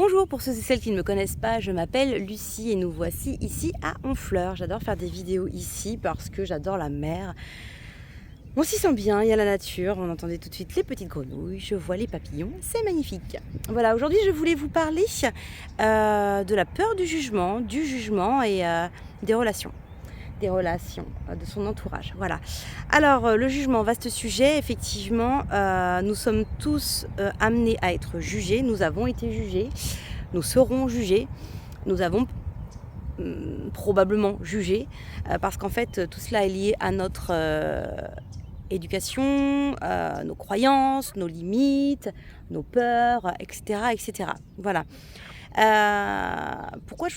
Bonjour pour ceux et celles qui ne me connaissent pas, je m'appelle Lucie et nous voici ici à Honfleur. J'adore faire des vidéos ici parce que j'adore la mer. On s'y sent bien, il y a la nature, on entendait tout de suite les petites grenouilles, je vois les papillons, c'est magnifique. Voilà, aujourd'hui je voulais vous parler de la peur du jugement et des relations. De son entourage. Voilà. Alors, le jugement, vaste sujet. Effectivement, nous sommes tous amenés à être jugés. Nous avons été jugés. Nous serons jugés. Nous avons probablement jugé. Parce qu'en fait, tout cela est lié à notre éducation, nos croyances, nos limites, nos peurs, etc. etc. Voilà. Pourquoi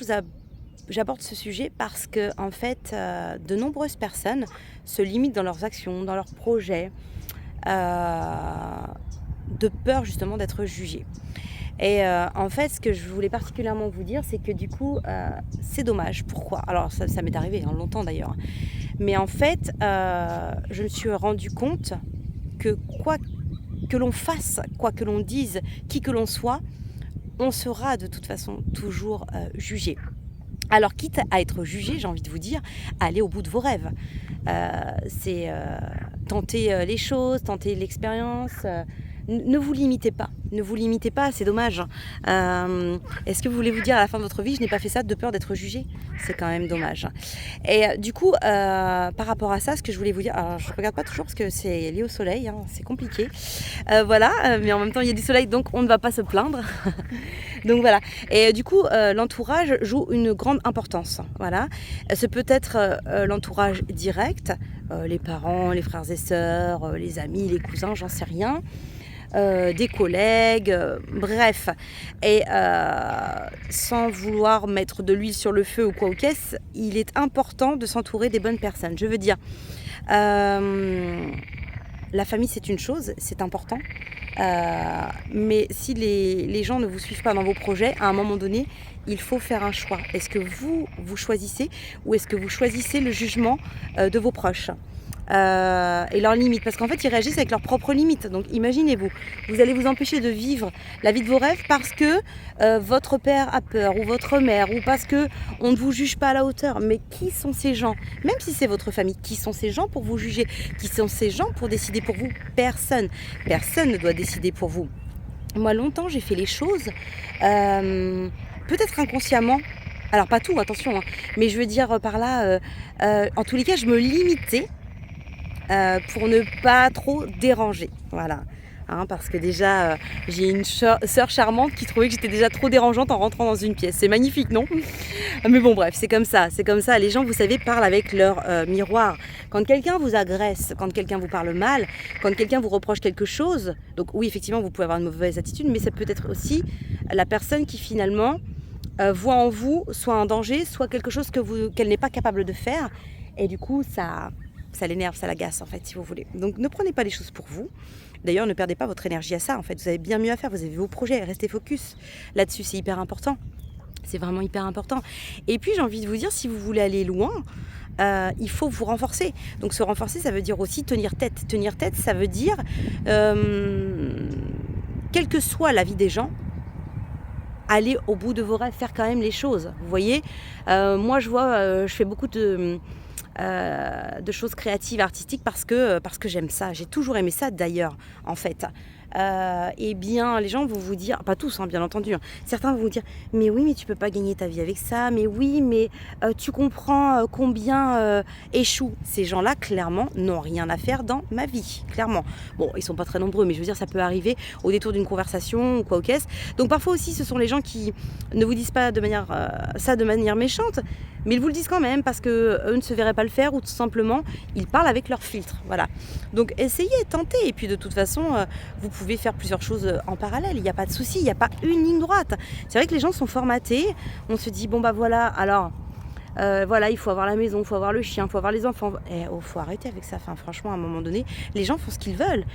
j'aborde ce sujet parce que en fait, de nombreuses personnes se limitent dans leurs actions, dans leurs projets, de peur justement d'être jugées. Et en fait, ce que je voulais particulièrement vous dire, c'est que du coup, c'est dommage. Pourquoi ? Alors, ça m'est arrivé longtemps d'ailleurs. Mais en fait, je me suis rendu compte que quoi que l'on fasse, quoi que l'on dise, qui que l'on soit, on sera de toute façon toujours jugé. Alors, quitte à être jugé, j'ai envie de vous dire, allez au bout de vos rêves. C'est tenter les choses, tenter l'expérience. Ne vous limitez pas. Ne vous limitez pas, c'est dommage. Est-ce que vous voulez vous dire à la fin de votre vie, je n'ai pas fait ça de peur d'être jugé ? C'est quand même dommage. Et du coup, par rapport à ça, ce que je voulais vous dire, alors je ne regarde pas toujours parce que c'est lié au soleil, hein, c'est compliqué. Voilà, mais en même temps, il y a du soleil, donc on ne va pas se plaindre. Donc voilà. Et du coup, l'entourage joue une grande importance. Voilà. Ce peut être l'entourage direct, les parents, les frères et sœurs, les amis, les cousins, j'en sais rien. Des collègues, bref. Et sans vouloir mettre de l'huile sur le feu ou quoi au caisse, il est important de s'entourer des bonnes personnes. Je veux dire, la famille c'est une chose, c'est important. Mais si les gens ne vous suivent pas dans vos projets, à un moment donné, il faut faire un choix. Est-ce que vous choisissez ou est-ce que vous choisissez le jugement de vos proches et leurs limites, parce qu'en fait ils réagissent avec leurs propres limites. Donc imaginez-vous, vous allez vous empêcher de vivre la vie de vos rêves parce que votre père a peur ou votre mère, ou parce que on ne vous juge pas à la hauteur. Mais qui sont ces gens ? Même si c'est votre famille, qui sont ces gens pour vous juger ? Qui sont ces gens pour décider pour vous ? Personne ne doit décider pour vous. Moi longtemps j'ai fait les choses peut-être inconsciemment. Alors pas tout, attention, hein, mais je veux dire par là, en tous les cas je me limitais pour ne pas trop déranger, voilà. Hein, parce que déjà, j'ai une sœur charmante qui trouvait que j'étais déjà trop dérangeante en rentrant dans une pièce. C'est magnifique, non ? Mais bon, bref, c'est comme ça. Les gens, vous savez, parlent avec leur miroir. Quand quelqu'un vous agresse, quand quelqu'un vous parle mal, quand quelqu'un vous reproche quelque chose, donc oui, effectivement, vous pouvez avoir une mauvaise attitude, mais ça peut être aussi la personne qui finalement voit en vous soit un danger, soit quelque chose qu'elle n'est pas capable de faire. Et du coup, ça l'énerve, ça l'agace en fait, si vous voulez. Donc ne prenez pas les choses pour vous. D'ailleurs, ne perdez pas votre énergie à ça. En fait, vous avez bien mieux à faire. Vous avez vos projets, restez focus là-dessus. C'est hyper important. C'est vraiment hyper important. Et puis, j'ai envie de vous dire, si vous voulez aller loin, il faut vous renforcer. Donc, se renforcer, ça veut dire aussi tenir tête. Tenir tête, ça veut dire, quelle que soit la vie des gens, aller au bout de vos rêves, faire quand même les choses. Vous voyez, moi, je fais beaucoup de choses créatives, artistiques parce que j'aime ça. J'ai toujours aimé ça d'ailleurs, en fait. Et bien, les gens vont vous dire, pas tous, hein, bien entendu, hein, certains vont vous dire, mais oui, mais tu peux pas gagner ta vie avec ça, mais oui, mais tu comprends combien échouent. Ces gens-là, clairement, n'ont rien à faire dans ma vie, clairement. Bon, ils sont pas très nombreux, mais je veux dire, ça peut arriver au détour d'une conversation ou quoi au caisse. Donc parfois aussi, ce sont les gens qui ne vous disent pas de manière méchante, mais ils vous le disent quand même parce que eux ne se verraient pas le faire, ou tout simplement, ils parlent avec leur filtre. Voilà. Donc essayez, tentez, et puis de toute façon, vous pouvez faire plusieurs choses en parallèle, il n'y a pas de souci, il n'y a pas une ligne droite. C'est vrai que les gens sont formatés, on se dit, bon bah voilà, alors, voilà, il faut avoir la maison, il faut avoir le chien, il faut avoir les enfants. Et faut arrêter avec ça, enfin, franchement, à un moment donné, les gens font ce qu'ils veulent.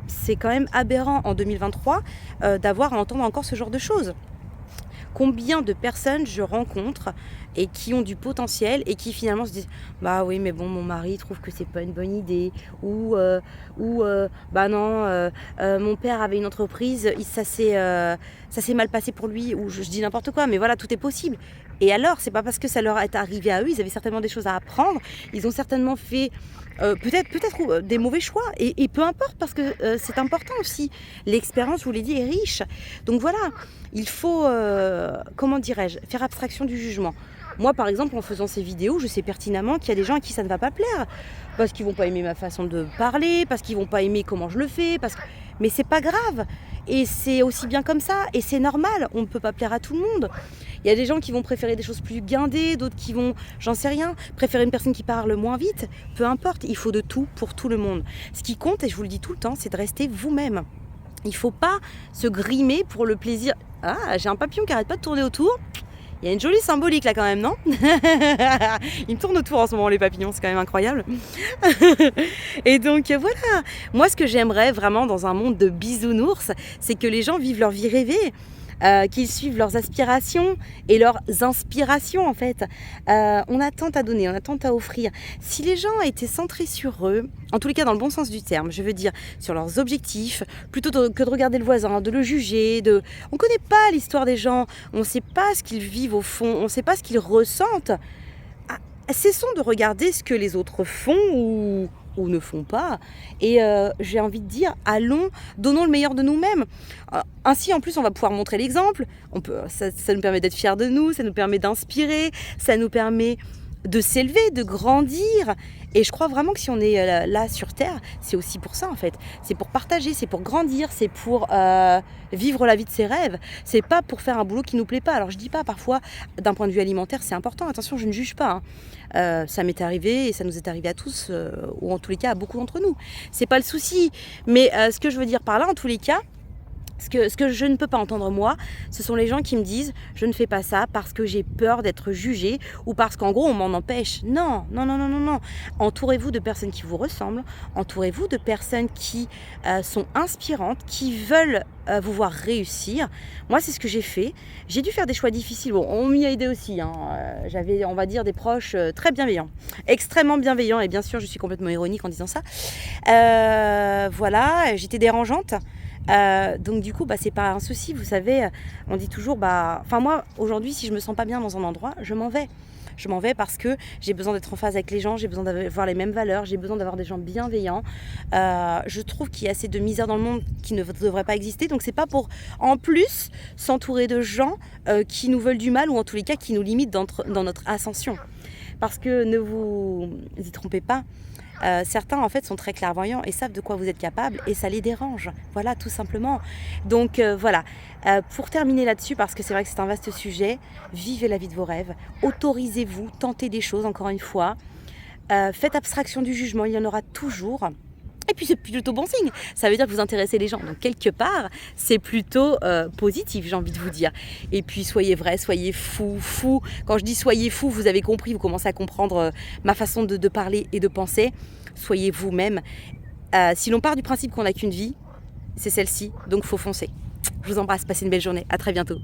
C'est quand même aberrant en 2023 d'avoir à entendre encore ce genre de choses. Combien de personnes je rencontre et qui ont du potentiel et qui finalement se disent bah oui mais bon mon mari trouve que c'est pas une bonne idée ou bah non mon père avait une entreprise ça s'est mal passé pour lui ou je dis n'importe quoi mais voilà tout est possible. Et alors, c'est pas parce que ça leur est arrivé à eux, ils avaient certainement des choses à apprendre, ils ont certainement fait peut-être des mauvais choix, et peu importe, parce que c'est important aussi. L'expérience, je vous l'ai dit, est riche. Donc voilà, il faut, comment dirais-je, faire abstraction du jugement. Moi, par exemple, en faisant ces vidéos, je sais pertinemment qu'il y a des gens à qui ça ne va pas plaire, parce qu'ils vont pas aimer ma façon de parler, parce qu'ils vont pas aimer comment je le fais, mais c'est pas grave. Et c'est aussi bien comme ça, et c'est normal, on ne peut pas plaire à tout le monde. Il y a des gens qui vont préférer des choses plus guindées, d'autres qui vont, j'en sais rien, préférer une personne qui parle moins vite. Peu importe, il faut de tout pour tout le monde. Ce qui compte, et je vous le dis tout le temps, c'est de rester vous-même. Il ne faut pas se grimer pour le plaisir. Ah, j'ai un papillon qui n'arrête pas de tourner autour. Il y a une jolie symbolique là quand même, non? Il me tourne autour en ce moment les papillons, c'est quand même incroyable. Et donc voilà, moi ce que j'aimerais vraiment dans un monde de bisounours, c'est que les gens vivent leur vie rêvée. Qu'ils suivent leurs aspirations et leurs inspirations en fait. On a tant à donner, on a tant à offrir. Si les gens étaient centrés sur eux, en tous les cas dans le bon sens du terme, je veux dire sur leurs objectifs, plutôt que de regarder le voisin, de le juger, on ne connaît pas l'histoire des gens, on ne sait pas ce qu'ils vivent au fond, on ne sait pas ce qu'ils ressentent. Cessons de regarder ce que les autres font ou ne font pas. Et j'ai envie de dire, allons, donnons le meilleur de nous-mêmes. Ainsi, en plus, on va pouvoir montrer l'exemple. Ça nous permet d'être fiers de nous, ça nous permet d'inspirer, ça nous permet de s'élever, de grandir. Et je crois vraiment que si on est là sur Terre, c'est aussi pour ça en fait. C'est pour partager, c'est pour grandir, c'est pour vivre la vie de ses rêves. C'est pas pour faire un boulot qui nous plaît pas. Alors je dis pas parfois, d'un point de vue alimentaire, c'est important. Attention, je ne juge pas. Ça m'est arrivé et ça nous est arrivé à tous, ou en tous les cas à beaucoup d'entre nous. C'est pas le souci. Mais ce que je veux dire par là, en tous les cas, ce que je ne peux pas entendre moi, ce sont les gens qui me disent je ne fais pas ça parce que j'ai peur d'être jugée ou parce qu'en gros on m'en empêche. Non, non, non, non, non, non. Entourez-vous de personnes qui vous ressemblent, entourez-vous de personnes qui sont inspirantes, qui veulent vous voir réussir. Moi c'est ce que j'ai fait. J'ai dû faire des choix difficiles. Bon, on m'y a aidé aussi. J'avais, on va dire, des proches très bienveillants, extrêmement bienveillants. Et bien sûr, je suis complètement ironique en disant ça. Voilà, j'étais dérangeante. Donc du coup c'est pas un souci, vous savez, on dit toujours moi aujourd'hui si je me sens pas bien dans un endroit, je m'en vais parce que j'ai besoin d'être en phase avec les gens, j'ai besoin d'avoir les mêmes valeurs, j'ai besoin d'avoir des gens bienveillants. Je trouve qu'il y a assez de misère dans le monde qui ne devrait pas exister, donc c'est pas pour en plus s'entourer de gens qui nous veulent du mal ou en tous les cas qui nous limitent dans notre ascension, parce que ne vous y trompez pas. Certains en fait sont très clairvoyants et savent de quoi vous êtes capable et ça les dérange, voilà, tout simplement. Donc voilà, pour terminer là-dessus, parce que c'est vrai que c'est un vaste sujet, vivez la vie de vos rêves, autorisez-vous, tentez des choses encore une fois, faites abstraction du jugement, il y en aura toujours. Et puis c'est plutôt bon signe, ça veut dire que vous intéressez les gens, donc quelque part c'est plutôt positif, j'ai envie de vous dire. Et puis soyez vrai, soyez fou. Quand je dis soyez fou, vous avez compris, vous commencez à comprendre ma façon de parler et de penser. Soyez vous-même. Si l'on part du principe qu'on n'a qu'une vie, c'est celle-ci, donc faut foncer. Je vous embrasse, passez une belle journée, à très bientôt.